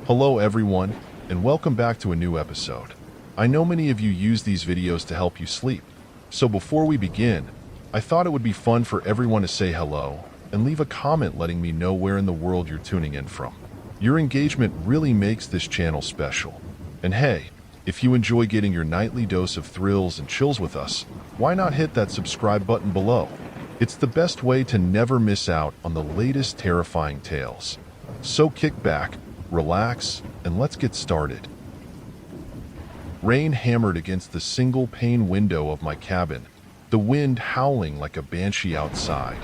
Hello everyone, and welcome back to a new episode. I know many of you use these videos to help you sleep, so before we begin, I thought it would be fun for everyone to say hello and leave a comment letting me know where in the world you're tuning in from. Your engagement really makes this channel special. And hey, if you enjoy getting your nightly dose of thrills and chills with us, why not hit that subscribe button below? It's the best way to never miss out on the latest terrifying tales. So kick back, relax, and let's get started. Rain hammered against the single-pane window of my cabin, the wind howling like a banshee outside.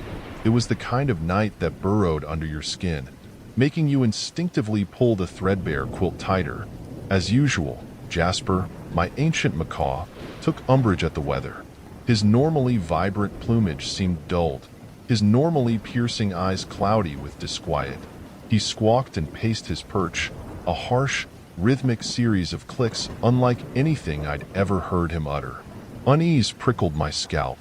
It was the kind of night that burrowed under your skin, making you instinctively pull the threadbare quilt tighter. As usual, Jasper, my ancient macaw, took umbrage at the weather. His normally vibrant plumage seemed dulled, his normally piercing eyes cloudy with disquiet. He squawked and paced his perch, a harsh, rhythmic series of clicks unlike anything I'd ever heard him utter. Unease prickled my scalp.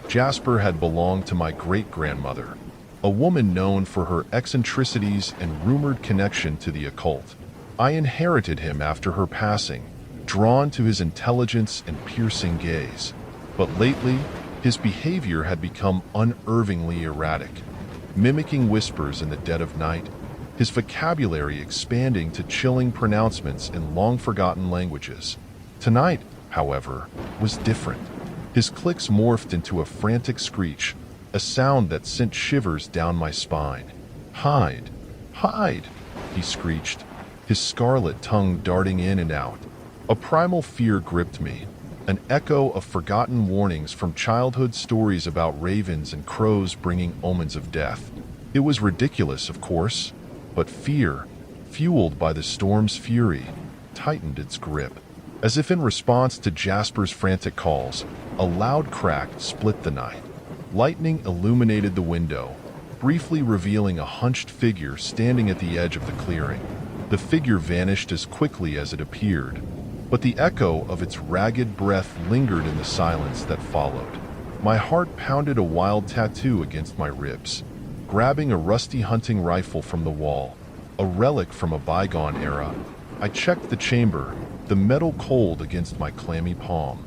Jasper had belonged to my great-grandmother, a woman known for her eccentricities and rumored connection to the occult. I inherited him after her passing, drawn to his intelligence and piercing gaze. But lately, his behavior had become unnervingly erratic, mimicking whispers in the dead of night, his vocabulary expanding to chilling pronouncements in long-forgotten languages. Tonight, however, was different. His clicks morphed into a frantic screech, a sound that sent shivers down my spine. "Hide! Hide!" he screeched, his scarlet tongue darting in and out. A primal fear gripped me, an echo of forgotten warnings from childhood stories about ravens and crows bringing omens of death. It was ridiculous, of course, but fear, fueled by the storm's fury, tightened its grip. As if in response to Jasper's frantic calls, a loud crack split the night. Lightning illuminated the window, briefly revealing a hunched figure standing at the edge of the clearing. The figure vanished as quickly as it appeared, but the echo of its ragged breath lingered in the silence that followed. My heart pounded a wild tattoo against my ribs. Grabbing a rusty hunting rifle from the wall, a relic from a bygone era, I checked the chamber, the metal cold against my clammy palm.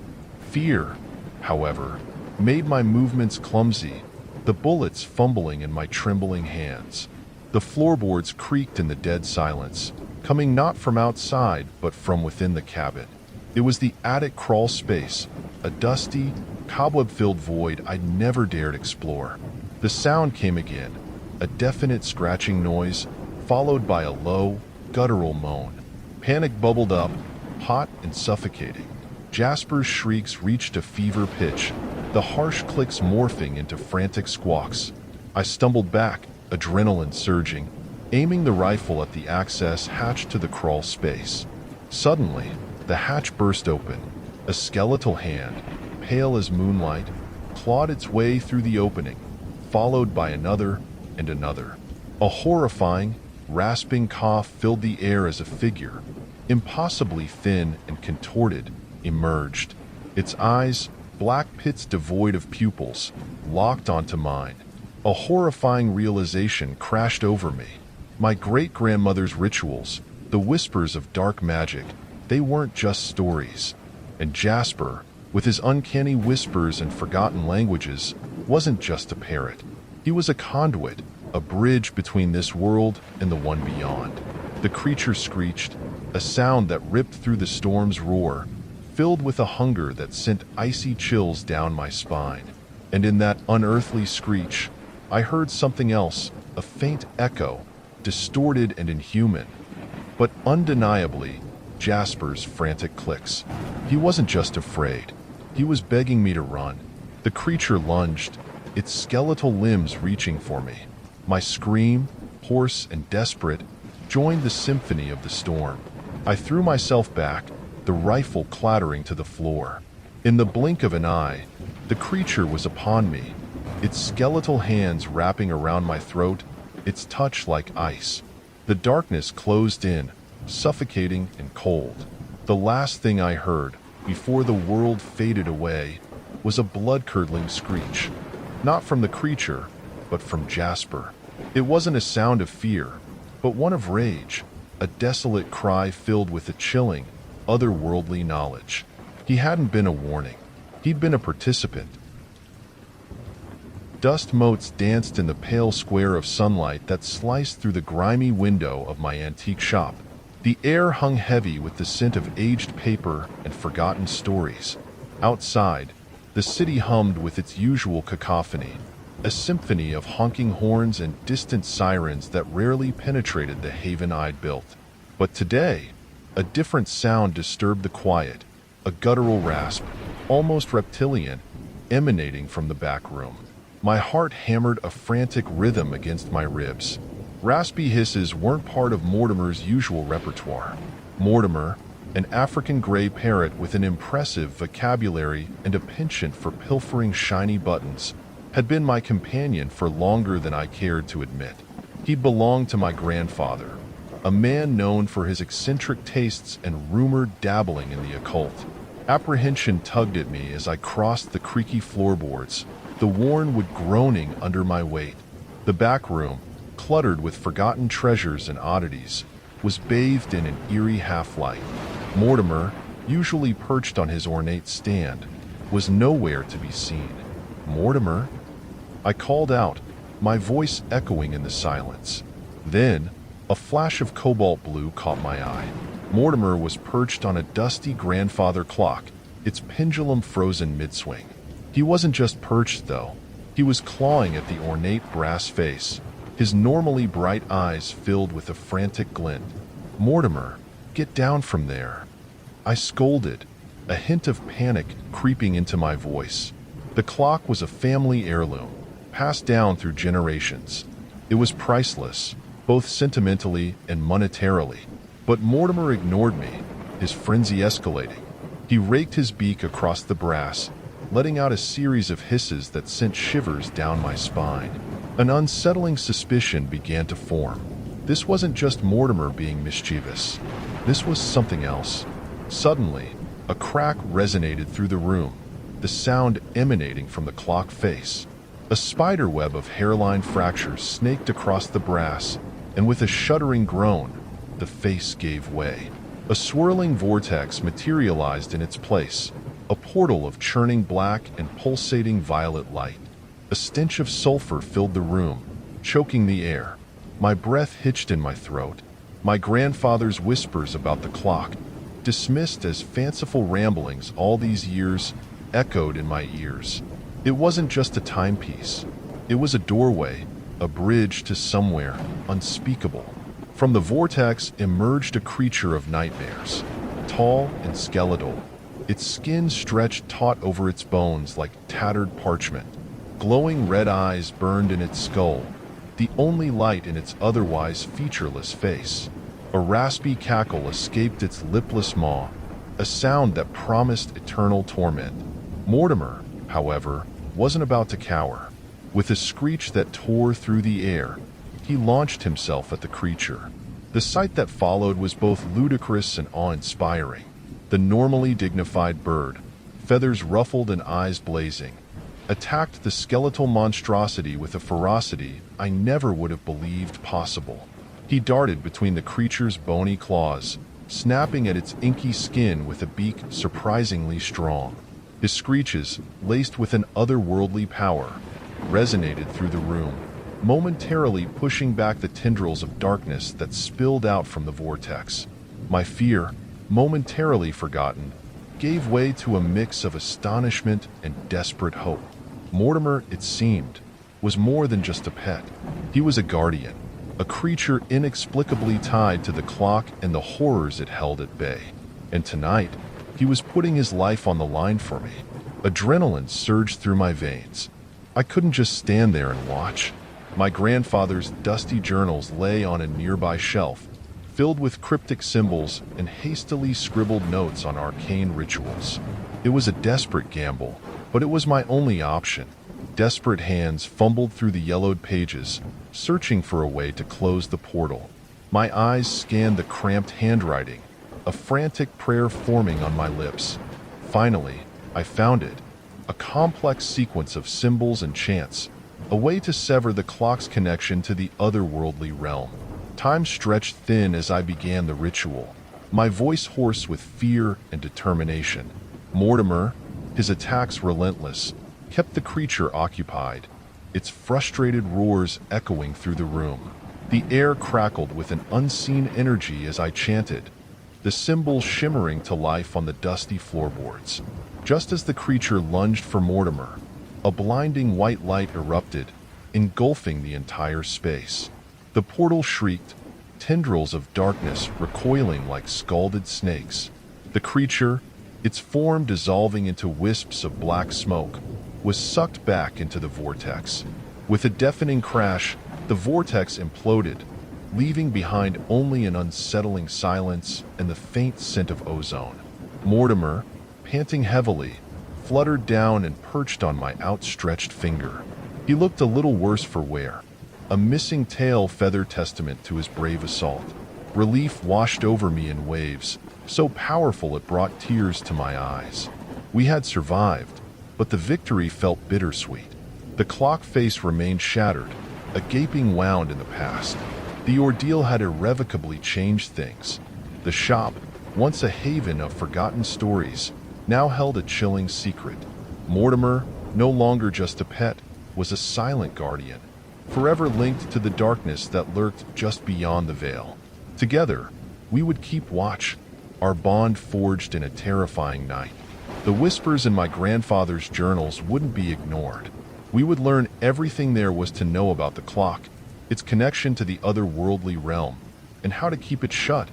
Fear, however, made my movements clumsy, the bullets fumbling in my trembling hands. The floorboards creaked in the dead silence, coming not from outside but from within the cabin. It was the attic crawl space, a dusty, cobweb-filled void I'd never dared explore. The sound came again, a definite scratching noise, followed by a low, guttural moan. Panic bubbled up, hot and suffocating. Jasper's shrieks reached a fever pitch, the harsh clicks morphing into frantic squawks. I stumbled back, adrenaline surging, aiming the rifle at the access hatch to the crawl space. Suddenly, the hatch burst open. A skeletal hand, pale as moonlight, clawed its way through the opening, followed by another and another. A horrifying, rasping cough filled the air as a figure, impossibly thin and contorted, emerged. Its eyes, black pits devoid of pupils, locked onto mine. A horrifying realization crashed over me. My great-grandmother's rituals, the whispers of dark magic, they weren't just stories. And Jasper, with his uncanny whispers and forgotten languages, wasn't just a parrot. He was a conduit, a bridge between this world and the one beyond. The creature screeched, a sound that ripped through the storm's roar, filled with a hunger that sent icy chills down my spine. And in that unearthly screech, I heard something else, a faint echo, distorted and inhuman, but undeniably Jasper's frantic clicks. He wasn't just afraid. He was begging me to run. The creature lunged, its skeletal limbs reaching for me. My scream, hoarse and desperate, joined the symphony of the storm. I threw myself back, the rifle clattering to the floor. In the blink of an eye, the creature was upon me, its skeletal hands wrapping around my throat, its touch like ice. The darkness closed in, suffocating and cold. The last thing I heard, before the world faded away, was a blood-curdling screech. Not from the creature, but from Jasper. It wasn't a sound of fear, but one of rage, a desolate cry filled with a chilling, otherworldly knowledge. He hadn't been a warning. He'd been a participant. Dust motes danced in the pale square of sunlight that sliced through the grimy window of my antique shop. The air hung heavy with the scent of aged paper and forgotten stories. Outside, the city hummed with its usual cacophony, a symphony of honking horns and distant sirens that rarely penetrated the haven I'd built. But today, a different sound disturbed the quiet, a guttural rasp, almost reptilian, emanating from the back room. My heart hammered a frantic rhythm against my ribs. Raspy hisses weren't part of Mortimer's usual repertoire. Mortimer, an African gray parrot with an impressive vocabulary and a penchant for pilfering shiny buttons, had been my companion for longer than I cared to admit. He belonged to my grandfather, a man known for his eccentric tastes and rumored dabbling in the occult. Apprehension tugged at me as I crossed the creaky floorboards, the worn wood groaning under my weight. The back room, cluttered with forgotten treasures and oddities, was bathed in an eerie half-light. Mortimer, usually perched on his ornate stand, was nowhere to be seen. "Mortimer?" I called out, my voice echoing in the silence. Then, a flash of cobalt blue caught my eye. Mortimer was perched on a dusty grandfather clock, its pendulum frozen mid-swing. He wasn't just perched, though. He was clawing at the ornate brass face, his normally bright eyes filled with a frantic glint. "Mortimer, get down from there," I scolded, a hint of panic creeping into my voice. The clock was a family heirloom, passed down through generations. It was priceless, both sentimentally and monetarily. But Mortimer ignored me, his frenzy escalating. He raked his beak across the brass, letting out a series of hisses that sent shivers down my spine. An unsettling suspicion began to form. This wasn't just Mortimer being mischievous. This was something else. Suddenly, a crack resonated through the room, the sound emanating from the clock face. A spider web of hairline fractures snaked across the brass, and with a shuddering groan, the face gave way. A swirling vortex materialized in its place, a portal of churning black and pulsating violet light. A stench of sulfur filled the room, choking the air. My breath hitched in my throat. My grandfather's whispers about the clock, dismissed as fanciful ramblings all these years, echoed in my ears. It wasn't just a timepiece. It was a doorway, a bridge to somewhere unspeakable. From the vortex emerged a creature of nightmares, tall and skeletal, its skin stretched taut over its bones like tattered parchment. Glowing red eyes burned in its skull, the only light in its otherwise featureless face. A raspy cackle escaped its lipless maw, a sound that promised eternal torment. Mortimer, however, wasn't about to cower. With a screech that tore through the air, he launched himself at the creature. The sight that followed was both ludicrous and awe-inspiring. The normally dignified bird, feathers ruffled and eyes blazing, attacked the skeletal monstrosity with a ferocity I never would have believed possible. He darted between the creature's bony claws, snapping at its inky skin with a beak surprisingly strong. His screeches, laced with an otherworldly power, resonated through the room, momentarily pushing back the tendrils of darkness that spilled out from the vortex. My fear, momentarily forgotten, gave way to a mix of astonishment and desperate hope. Mortimer, it seemed, was more than just a pet. He was a guardian, a creature inexplicably tied to the clock and the horrors it held at bay. And tonight, he was putting his life on the line for me. Adrenaline surged through my veins. I couldn't just stand there and watch. My grandfather's dusty journals lay on a nearby shelf, filled with cryptic symbols and hastily scribbled notes on arcane rituals. It was a desperate gamble, but it was my only option. Desperate hands fumbled through the yellowed pages, searching for a way to close the portal. My eyes scanned the cramped handwriting, a frantic prayer forming on my lips. Finally, I found it, a complex sequence of symbols and chants, a way to sever the clock's connection to the otherworldly realm. Time stretched thin as I began the ritual, my voice hoarse with fear and determination. Mortimer, his attacks relentless, kept the creature occupied, its frustrated roars echoing through the room. The air crackled with an unseen energy as I chanted, the symbols shimmering to life on the dusty floorboards. Just as the creature lunged for Mortimer, a blinding white light erupted, engulfing the entire space. The portal shrieked, tendrils of darkness recoiling like scalded snakes. The creature, its form dissolving into wisps of black smoke, was sucked back into the vortex. With a deafening crash, the vortex imploded, leaving behind only an unsettling silence and the faint scent of ozone. Mortimer, panting heavily, fluttered down and perched on my outstretched finger. He looked a little worse for wear, a missing tail feather testament to his brave assault. Relief washed over me in waves, so powerful it brought tears to my eyes. We had survived, but the victory felt bittersweet. The clock face remained shattered, a gaping wound in the past. The ordeal had irrevocably changed things. The shop, once a haven of forgotten stories, now held a chilling secret. Mortimer, no longer just a pet, was a silent guardian, forever linked to the darkness that lurked just beyond the veil. Together, we would keep watch, our bond forged in a terrifying night. The whispers in my grandfather's journals wouldn't be ignored. We would learn everything there was to know about the clock, its connection to the otherworldly realm, and how to keep it shut.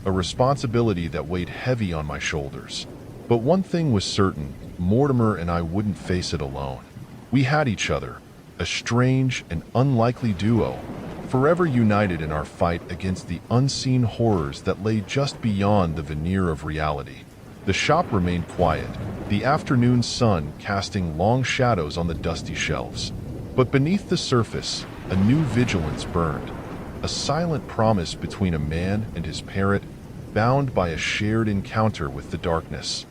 A responsibility that weighed heavy on my shoulders. But one thing was certain, Mortimer and I wouldn't face it alone. We had each other, a strange and unlikely duo, forever united in our fight against the unseen horrors that lay just beyond the veneer of reality. The shop remained quiet, the afternoon sun casting long shadows on the dusty shelves. But beneath the surface, a new vigilance burned, a silent promise between a man and his parrot, bound by a shared encounter with the darkness.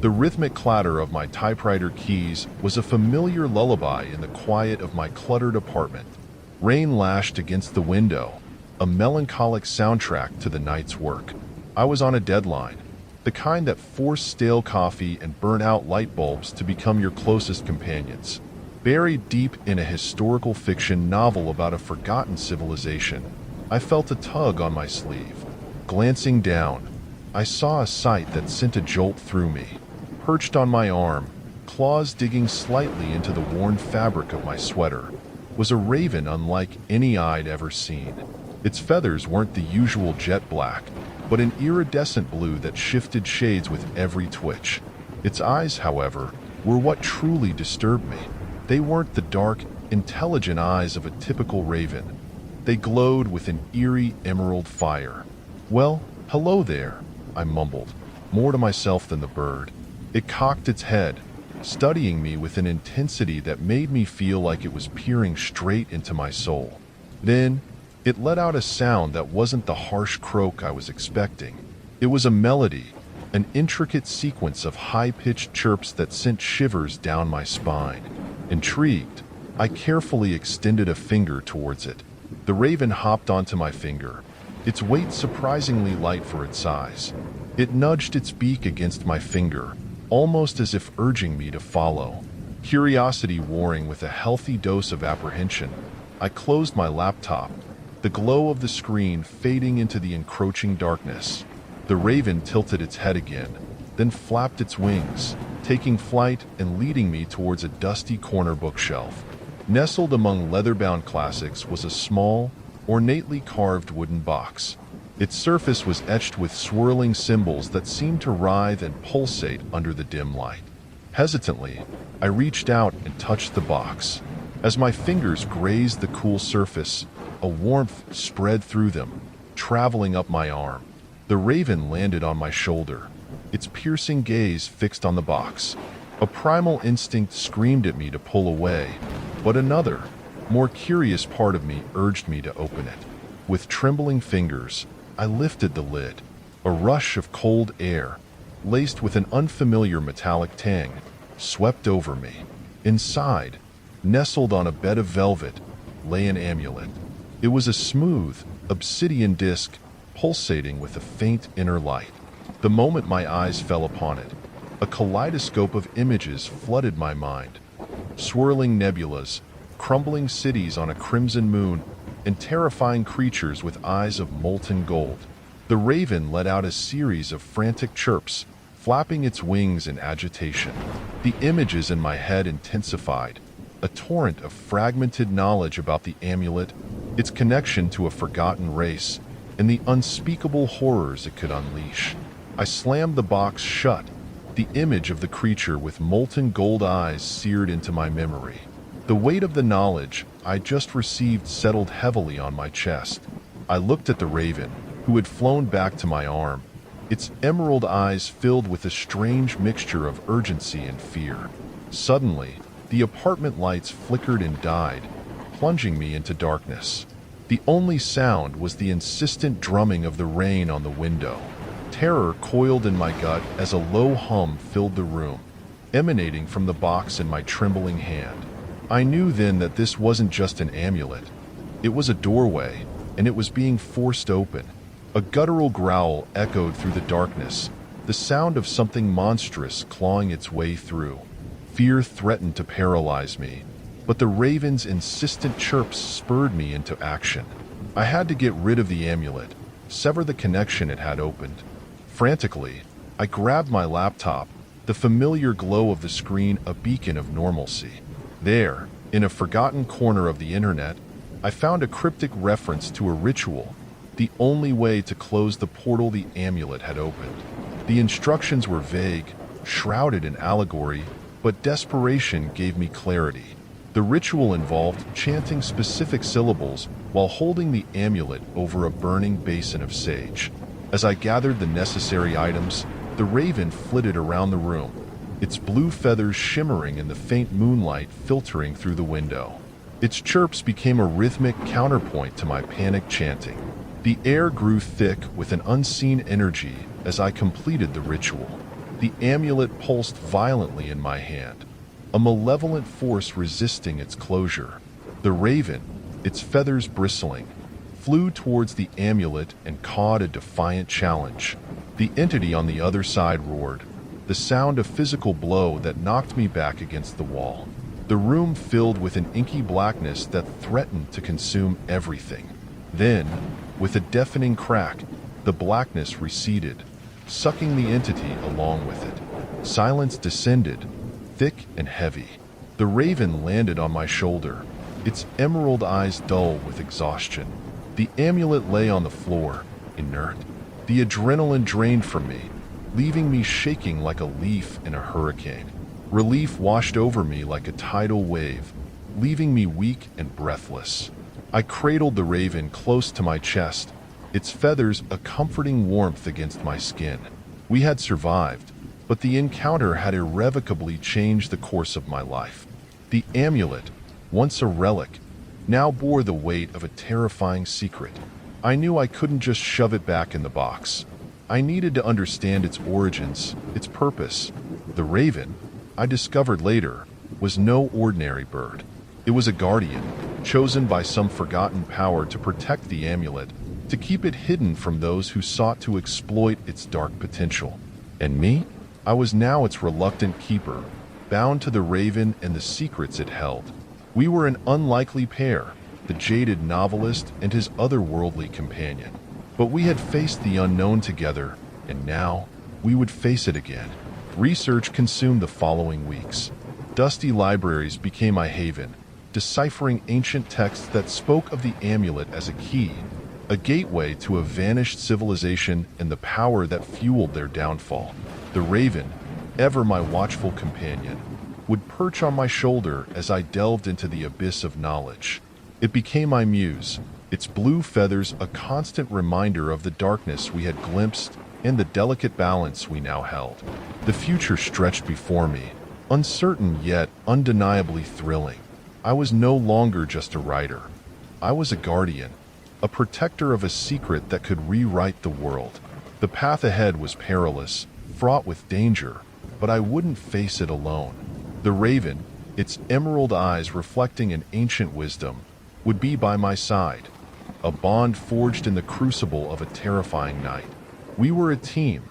The rhythmic clatter of my typewriter keys was a familiar lullaby in the quiet of my cluttered apartment. Rain lashed against the window, a melancholic soundtrack to the night's work. I was on a deadline, the kind that forced stale coffee and burnt-out light bulbs to become your closest companions. Buried deep in a historical fiction novel about a forgotten civilization, I felt a tug on my sleeve. Glancing down, I saw a sight that sent a jolt through me. Perched on my arm, claws digging slightly into the worn fabric of my sweater, was a raven unlike any I'd ever seen. Its feathers weren't the usual jet black, but an iridescent blue that shifted shades with every twitch. Its eyes, however, were what truly disturbed me. They weren't the dark, intelligent eyes of a typical raven. They glowed with an eerie emerald fire. "Well, hello there," I mumbled, more to myself than the bird. It cocked its head, studying me with an intensity that made me feel like it was peering straight into my soul. Then, it let out a sound that wasn't the harsh croak I was expecting. It was a melody, an intricate sequence of high-pitched chirps that sent shivers down my spine. Intrigued, I carefully extended a finger towards it. The raven hopped onto my finger, its weight surprisingly light for its size. It nudged its beak against my finger, almost as if urging me to follow. Curiosity warring with a healthy dose of apprehension, I closed my laptop, the glow of the screen fading into the encroaching darkness. The raven tilted its head again, then flapped its wings, taking flight and leading me towards a dusty corner bookshelf. Nestled among leather-bound classics was a small, ornately carved wooden box. Its surface was etched with swirling symbols that seemed to writhe and pulsate under the dim light. Hesitantly, I reached out and touched the box. As my fingers grazed the cool surface, a warmth spread through them, traveling up my arm. The raven landed on my shoulder, its piercing gaze fixed on the box. A primal instinct screamed at me to pull away, but another, more curious part of me urged me to open it. With trembling fingers, I lifted the lid. A rush of cold air, laced with an unfamiliar metallic tang, swept over me. Inside, Nestled on a bed of velvet lay an amulet. It was a smooth, obsidian disc, pulsating with a faint inner light. The moment my eyes fell upon it, a kaleidoscope of images flooded my mind. Swirling nebulas, crumbling cities on a crimson moon, and terrifying creatures with eyes of molten gold. The raven let out a series of frantic chirps, flapping its wings in agitation. The images in my head intensified, a torrent of fragmented knowledge about the amulet, its connection to a forgotten race, and the unspeakable horrors it could unleash. I slammed the box shut, the image of the creature with molten gold eyes seared into my memory. The weight of the knowledge I just received settled heavily on my chest. I looked at the raven, who had flown back to my arm, its emerald eyes filled with a strange mixture of urgency and fear. Suddenly, the apartment lights flickered and died, plunging me into darkness. The only sound was the insistent drumming of the rain on the window. Terror coiled in my gut as a low hum filled the room, emanating from the box in my trembling hand. I knew then that this wasn't just an amulet. It was a doorway, and it was being forced open. A guttural growl echoed through the darkness, the sound of something monstrous clawing its way through. Fear threatened to paralyze me, but the raven's insistent chirps spurred me into action. I had to get rid of the amulet, sever the connection it had opened. Frantically, I grabbed my laptop, the familiar glow of the screen a beacon of normalcy. There, in a forgotten corner of the internet, I found a cryptic reference to a ritual, the only way to close the portal the amulet had opened. The instructions were vague, shrouded in allegory, but desperation gave me clarity. The ritual involved chanting specific syllables while holding the amulet over a burning basin of sage. As I gathered the necessary items, the raven flitted around the room, its blue feathers shimmering in the faint moonlight filtering through the window. Its chirps became a rhythmic counterpoint to my panic chanting. The air grew thick with an unseen energy as I completed the ritual. The amulet pulsed violently in my hand, a malevolent force resisting its closure. The raven, its feathers bristling, flew towards the amulet and cawed a defiant challenge. The entity on the other side roared, the sound a physical blow that knocked me back against the wall. The room filled with an inky blackness that threatened to consume everything. Then, with a deafening crack, the blackness receded, sucking the entity along with it. Silence descended, thick and heavy. The raven landed on my shoulder, its emerald eyes dull with exhaustion. The amulet lay on the floor, inert. The adrenaline drained from me, leaving me shaking like a leaf in a hurricane. Relief washed over me like a tidal wave, leaving me weak and breathless. I cradled the raven close to my chest, its feathers a comforting warmth against my skin. We had survived, but the encounter had irrevocably changed the course of my life. The amulet, once a relic, now bore the weight of a terrifying secret. I knew I couldn't just shove it back in the box. I needed to understand its origins, its purpose. The raven, I discovered later, was no ordinary bird. It was a guardian, chosen by some forgotten power to protect the amulet, to keep it hidden from those who sought to exploit its dark potential. And me? I was now its reluctant keeper, bound to the raven and the secrets it held. We were an unlikely pair, the jaded novelist and his otherworldly companion. But we had faced the unknown together, and now we would face it again. Research consumed the following weeks. Dusty libraries became my haven, deciphering ancient texts that spoke of the amulet as a key, a gateway to a vanished civilization and the power that fueled their downfall. The raven, ever my watchful companion, would perch on my shoulder as I delved into the abyss of knowledge. It became my muse, its blue feathers a constant reminder of the darkness we had glimpsed and the delicate balance we now held. The future stretched before me, uncertain yet undeniably thrilling. I was no longer just a writer. I was a guardian, a protector of a secret that could rewrite the world. The path ahead was perilous, fraught with danger, but I wouldn't face it alone. The raven, its emerald eyes reflecting an ancient wisdom, would be by my side, a bond forged in the crucible of a terrifying night. We were a team,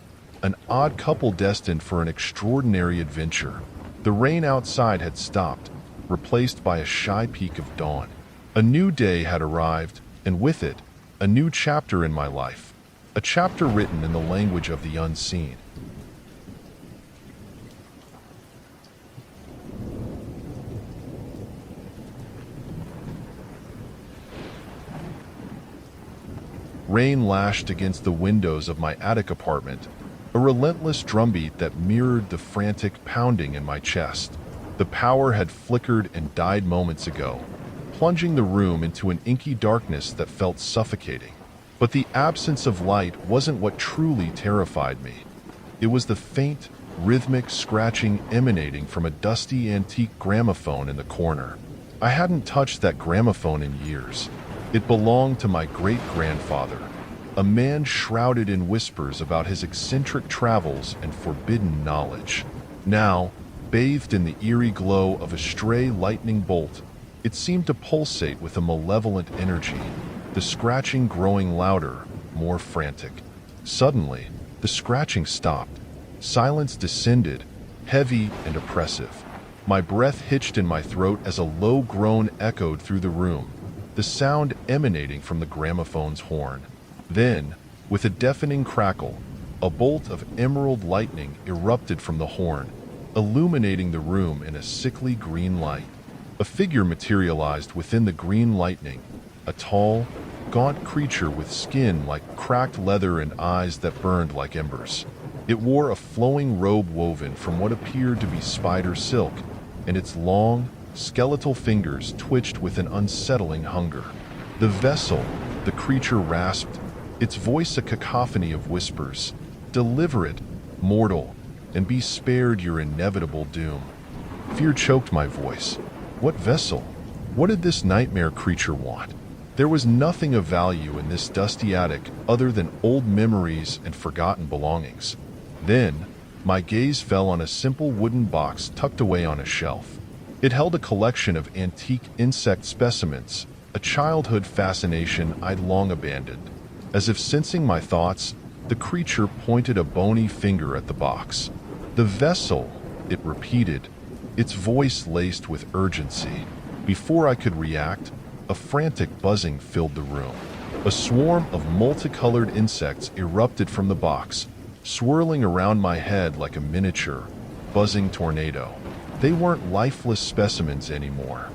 an odd couple destined for an extraordinary adventure. The rain outside had stopped, replaced by a shy peak of dawn. A new day had arrived, and with it, a new chapter in my life, a chapter written in the language of the unseen. Rain lashed against the windows of my attic apartment, a relentless drumbeat that mirrored the frantic pounding in my chest. The power had flickered and died moments ago, plunging the room into an inky darkness that felt suffocating. But the absence of light wasn't what truly terrified me. It was the faint, rhythmic scratching emanating from a dusty antique gramophone in the corner. I hadn't touched that gramophone in years. It belonged to my great-grandfather, a man shrouded in whispers about his eccentric travels and forbidden knowledge. Now, bathed in the eerie glow of a stray lightning bolt, it seemed to pulsate with a malevolent energy, the scratching growing louder, more frantic. Suddenly, the scratching stopped. Silence descended, heavy and oppressive. My breath hitched in my throat as a low groan echoed through the room, the sound emanating from the gramophone's horn. Then, with a deafening crackle, a bolt of emerald lightning erupted from the horn, illuminating the room in a sickly green light. A figure materialized within the green lightning, a tall, gaunt creature with skin like cracked leather and eyes that burned like embers. It wore a flowing robe woven from what appeared to be spider silk, and its long, skeletal fingers twitched with an unsettling hunger. The vessel, the creature rasped, its voice a cacophony of whispers. Deliver it, mortal, and be spared your inevitable doom. Fear choked my voice. What vessel? What did this nightmare creature want? There was nothing of value in this dusty attic other than old memories and forgotten belongings. Then, my gaze fell on a simple wooden box tucked away on a shelf. It held a collection of antique insect specimens, a childhood fascination I'd long abandoned. As if sensing my thoughts, the creature pointed a bony finger at the box. The vessel, it repeated, its voice laced with urgency. Before I could react, a frantic buzzing filled the room. A swarm of multicolored insects erupted from the box, swirling around my head like a miniature, buzzing tornado. They weren't lifeless specimens anymore.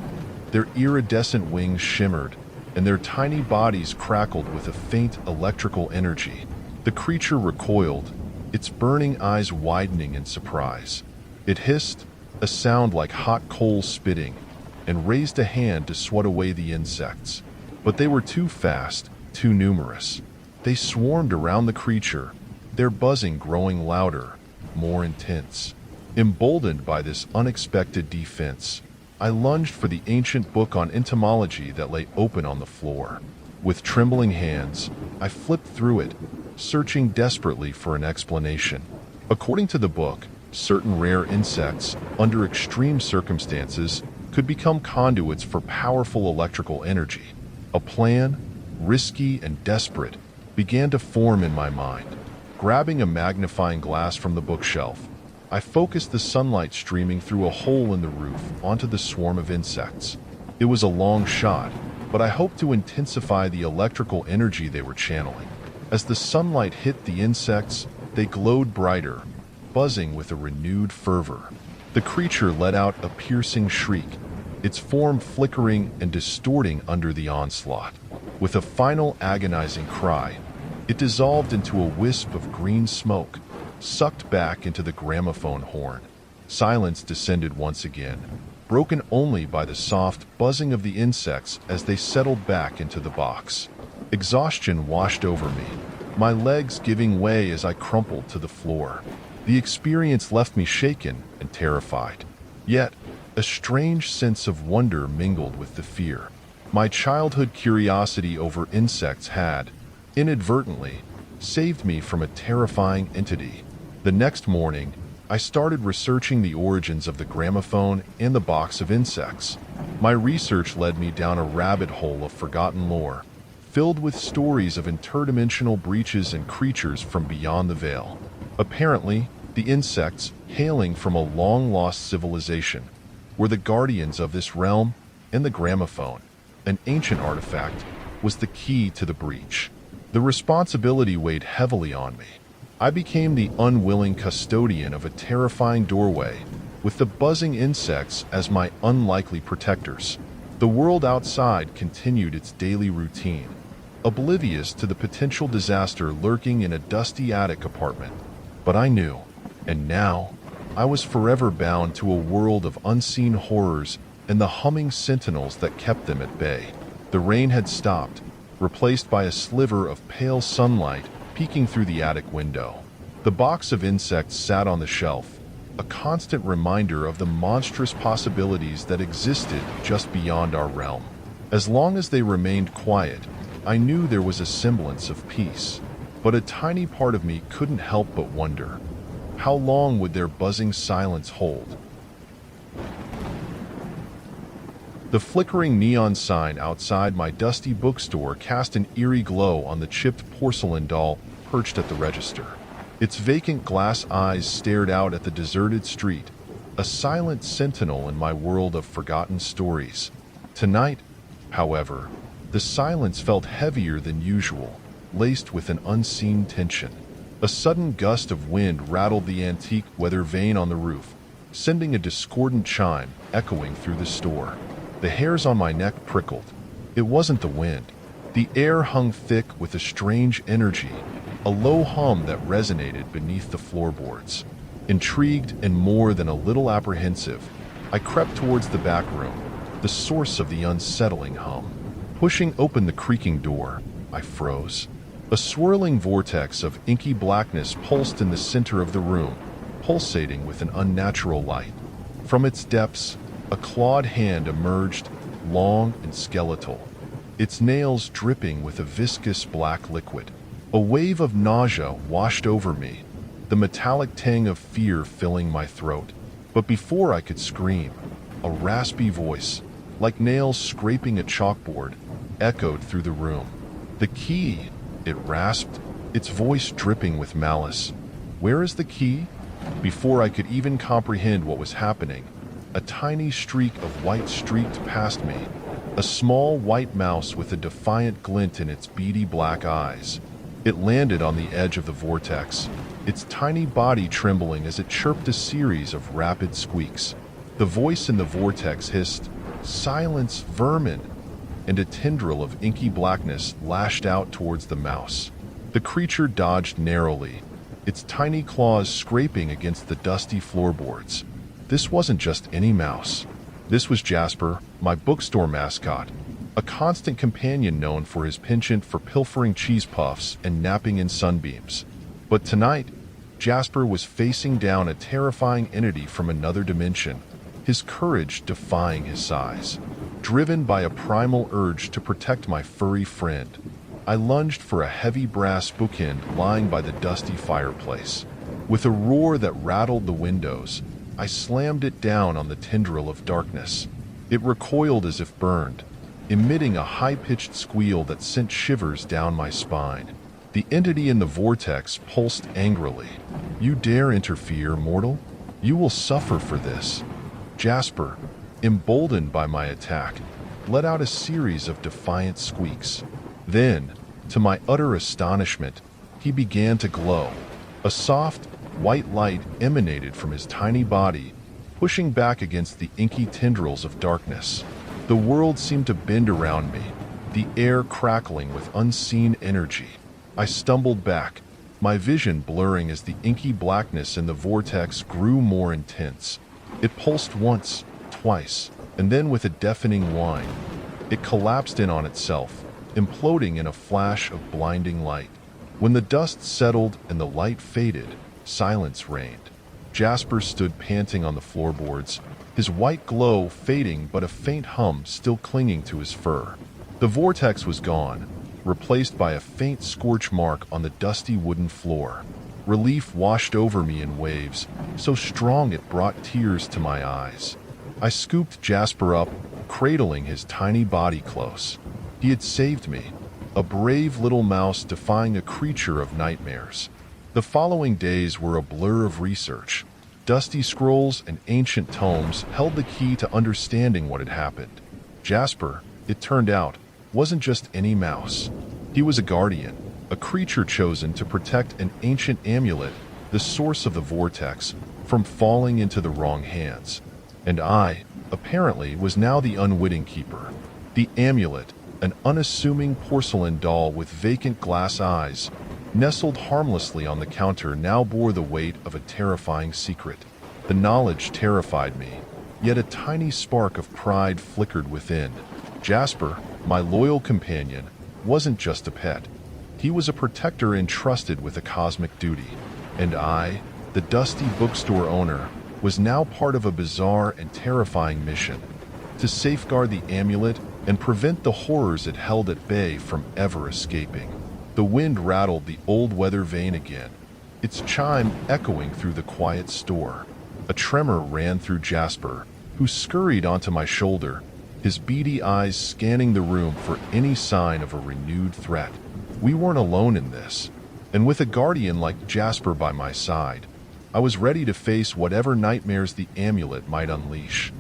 Their iridescent wings shimmered, and their tiny bodies crackled with a faint electrical energy. The creature recoiled, its burning eyes widening in surprise. It hissed, a sound like hot coals spitting, and raised a hand to swat away the insects. But they were too fast, too numerous. They swarmed around the creature, their buzzing growing louder, more intense. Emboldened by this unexpected defense, I lunged for the ancient book on entomology that lay open on the floor. With trembling hands, I flipped through it, searching desperately for an explanation. According to the book, certain rare insects, under extreme circumstances, could become conduits for powerful electrical energy. A plan, risky and desperate, began to form in my mind. Grabbing a magnifying glass from the bookshelf, I focused the sunlight streaming through a hole in the roof onto the swarm of insects. It was a long shot, but I hoped to intensify the electrical energy they were channeling. As the sunlight hit the insects, they glowed brighter, buzzing with a renewed fervor. The creature let out a piercing shriek, its form flickering and distorting under the onslaught. With a final agonizing cry, it dissolved into a wisp of green smoke, sucked back into the gramophone horn. Silence descended once again, broken only by the soft buzzing of the insects as they settled back into the box. Exhaustion washed over me, my legs giving way as I crumpled to the floor. The experience left me shaken and terrified. Yet, a strange sense of wonder mingled with the fear. My childhood curiosity over insects had, inadvertently, saved me from a terrifying entity. The next morning, I started researching the origins of the gramophone and the box of insects. My research led me down a rabbit hole of forgotten lore, filled with stories of interdimensional breaches and creatures from beyond the veil. Apparently, the insects, hailing from a long-lost civilization, were the guardians of this realm, and the gramophone, an ancient artifact, was the key to the breach. The responsibility weighed heavily on me. I became the unwilling custodian of a terrifying doorway, with the buzzing insects as my unlikely protectors. The world outside continued its daily routine, oblivious to the potential disaster lurking in a dusty attic apartment. But I knew, and now, I was forever bound to a world of unseen horrors and the humming sentinels that kept them at bay. The rain had stopped, replaced by a sliver of pale sunlight peeking through the attic window. The box of insects sat on the shelf, a constant reminder of the monstrous possibilities that existed just beyond our realm. As long as they remained quiet, I knew there was a semblance of peace. But a tiny part of me couldn't help but wonder, how long would their buzzing silence hold? The flickering neon sign outside my dusty bookstore cast an eerie glow on the chipped porcelain doll perched at the register. Its vacant glass eyes stared out at the deserted street, a silent sentinel in my world of forgotten stories. Tonight, however, the silence felt heavier than usual, laced with an unseen tension. A sudden gust of wind rattled the antique weather vane on the roof, sending a discordant chime echoing through the store. The hairs on my neck prickled. It wasn't the wind. The air hung thick with a strange energy, a low hum that resonated beneath the floorboards. Intrigued and more than a little apprehensive, I crept towards the back room, the source of the unsettling hum. Pushing open the creaking door, I froze. A swirling vortex of inky blackness pulsed in the center of the room, pulsating with an unnatural light. From its depths, a clawed hand emerged, long and skeletal, its nails dripping with a viscous black liquid. A wave of nausea washed over me, the metallic tang of fear filling my throat. But before I could scream, a raspy voice, like nails scraping a chalkboard, echoed through the room. "The key," it rasped, its voice dripping with malice. "Where is the key?" Before I could even comprehend what was happening, a tiny streak of white streaked past me, a small white mouse with a defiant glint in its beady black eyes. It landed on the edge of the vortex, its tiny body trembling as it chirped a series of rapid squeaks. The voice in the vortex hissed, "Silence, vermin!" and a tendril of inky blackness lashed out towards the mouse. The creature dodged narrowly, its tiny claws scraping against the dusty floorboards. This wasn't just any mouse. This was Jasper, my bookstore mascot, a constant companion known for his penchant for pilfering cheese puffs and napping in sunbeams. But tonight, Jasper was facing down a terrifying entity from another dimension, his courage defying his size. Driven by a primal urge to protect my furry friend, I lunged for a heavy brass bookend lying by the dusty fireplace. With a roar that rattled the windows, I slammed it down on the tendril of darkness. It recoiled as if burned, emitting a high-pitched squeal that sent shivers down my spine. The entity in the vortex pulsed angrily. "You dare interfere, mortal? You will suffer for this." Jasper, emboldened by my attack, let out a series of defiant squeaks. Then, to my utter astonishment, he began to glow. A soft, white light emanated from his tiny body, pushing back against the inky tendrils of darkness. The world seemed to bend around me, the air crackling with unseen energy. I stumbled back, my vision blurring as the inky blackness in the vortex grew more intense. It pulsed once, twice, and then with a deafening whine, it collapsed in on itself, imploding in a flash of blinding light. When the dust settled and the light faded, silence reigned. Jasper stood panting on the floorboards, his white glow fading but a faint hum still clinging to his fur. The vortex was gone, replaced by a faint scorch mark on the dusty wooden floor. Relief washed over me in waves, so strong it brought tears to my eyes. I scooped Jasper up, cradling his tiny body close. He had saved me, a brave little mouse defying a creature of nightmares. The following days were a blur of research. Dusty scrolls and ancient tomes held the key to understanding what had happened. Jasper, it turned out, wasn't just any mouse. He was a guardian, a creature chosen to protect an ancient amulet, the source of the vortex, from falling into the wrong hands. And I, apparently, was now the unwitting keeper. The amulet, an unassuming porcelain doll with vacant glass eyes, nestled harmlessly on the counter, now bore the weight of a terrifying secret. The knowledge terrified me, yet a tiny spark of pride flickered within. Jasper, my loyal companion, wasn't just a pet. He was a protector entrusted with a cosmic duty. And I, the dusty bookstore owner, was now part of a bizarre and terrifying mission: to safeguard the amulet and prevent the horrors it held at bay from ever escaping. The wind rattled the old weather vane again, its chime echoing through the quiet store. A tremor ran through Jasper, who scurried onto my shoulder, his beady eyes scanning the room for any sign of a renewed threat. We weren't alone in this, and with a guardian like Jasper by my side, I was ready to face whatever nightmares the amulet might unleash.